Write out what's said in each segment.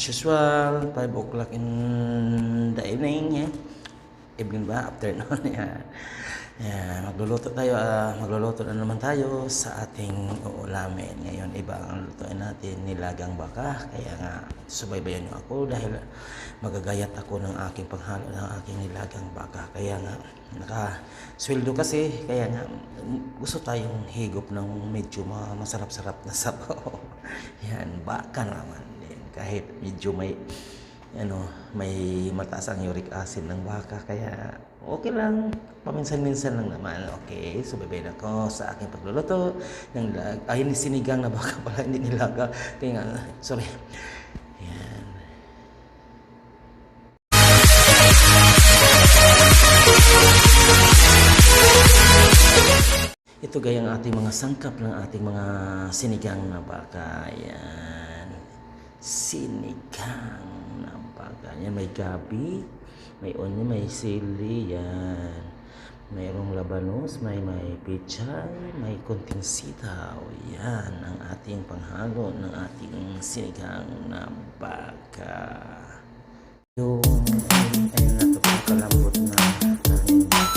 usual, 5 o'clock in the evening, yeah. Evening ba? Afternoon, yeah. Yeah, magluluto na naman tayo sa ating uulamin. Ngayon, iba ang lutuin natin, nilagang baka. Kaya nga, subaybayan niyo ako dahil magagayat ako ng aking paghalo ng aking nilagang baka. Kaya nga, nakasweldo kasi. Kaya nga, gusto tayong higop ng medyo masarap-sarap na sabaw. Yan, baka naman din. Kahit medyo may mataas ang uric acid ng baka, kaya okay lang, paminsan-minsan lang naman. Okay, subaybayan ako sa aking pagluluto ng sinigang na baka pala, hindi nilaga. Kaya nga, sorry. Yan. Ito gaya ang ating mga sangkap ng ating mga sinigang na baka. Yan. Sinigang na baka. Yan, may gabi, may onion, may sili, yan. Mayroong labanos, may pechay, may konting sitaw. Yan ang ating panghalo ng ating sinigang na baka. Yung ayun na ito, kalambot na ating baka.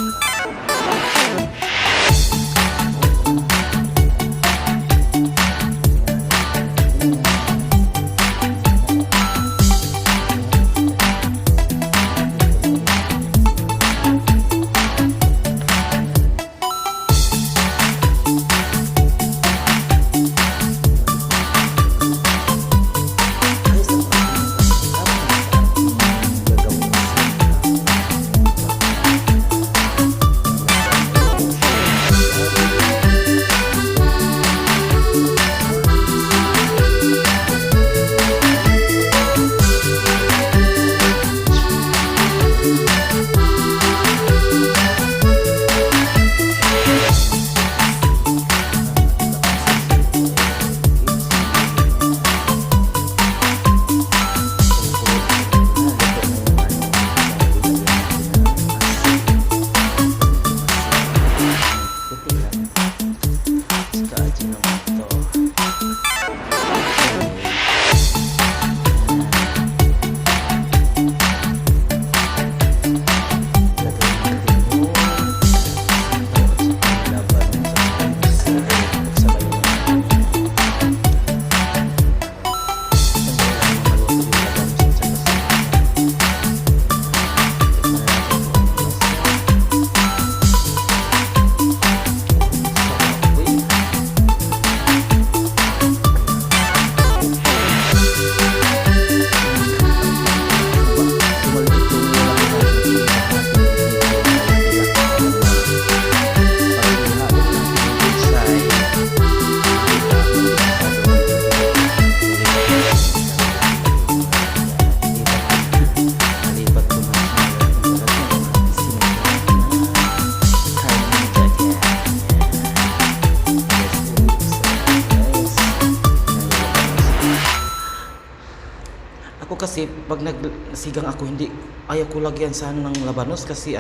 Kasi pag nagsigang ako, hindi ayaw ko lagyan sana ng labanos kasi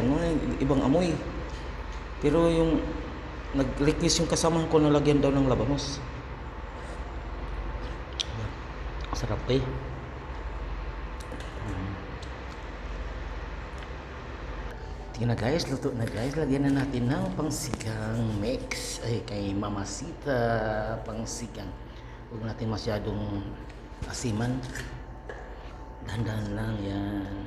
ibang amoy. Pero yung nag-request yung kasamahan ko na lagyan daw ng labanos. Sarap eh. Tingnan na guys, luto na guys. Lagyan na natin ng pangsigang mix. Ay, kay Mamasita pangsigang. Huwag natin masyadong asiman. Dahan-dahan lang yan.